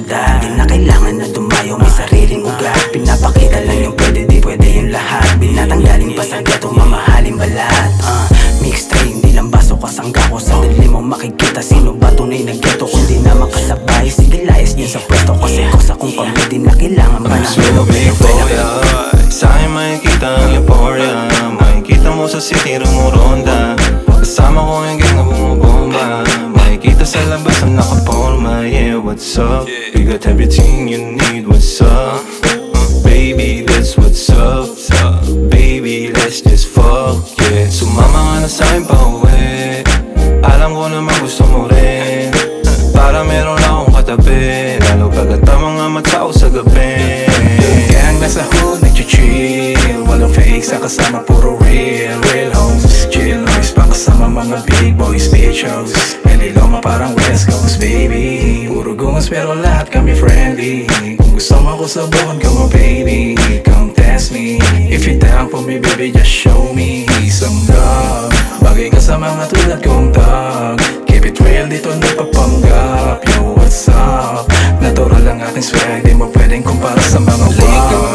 syudad. Di na kailangan na dumayo, may sariling ugat. Pinapakita lang yung pwede, di pwede yung lahat. Binatanggaling pa sa gato, mamahaling balat. Mixed train, di lang baso kasangga ko. Sa dilim mo makikita sino ba tunay na geto. Kung di na makasabay, sige layas din sa pwesto. Kasi kosa kung pamili na kailangan ba ng hilo. Sa'kin makikita ang euphoria. Makikita mo sa city rumuronda. Kasama ko yung gang na bumubomba. Makikita sa labas ang nakaporma. Yeah, what's up? We got everything you need, what's up? Baby, that's what's up. Baby, let's just fuck, yeah. Sumama ka na sa'kin pa uwi. Alam ko naman gusto mo rin. Para meron akong katabi. Lalo pagkat ang mga mata ko sa gabi. Gang nasa hood, nag-chill. Walang fake sa kasama, puro real. Real homes, chill noise pa kasama mga big boys, bitch hoes. Loma parang West Coast, baby. Puro gungas pero lahat kami friendly. Kung gusto mo ako sabuhan ka mo, baby, come test me. If you're down for me, baby, just show me some love. Bagay ka sa mga tulad kong tag. Keep it real, dito nagpapanggap. Yo, what's up? Natural lang aking swag, di mo pwedeng kumpara sa mga wow.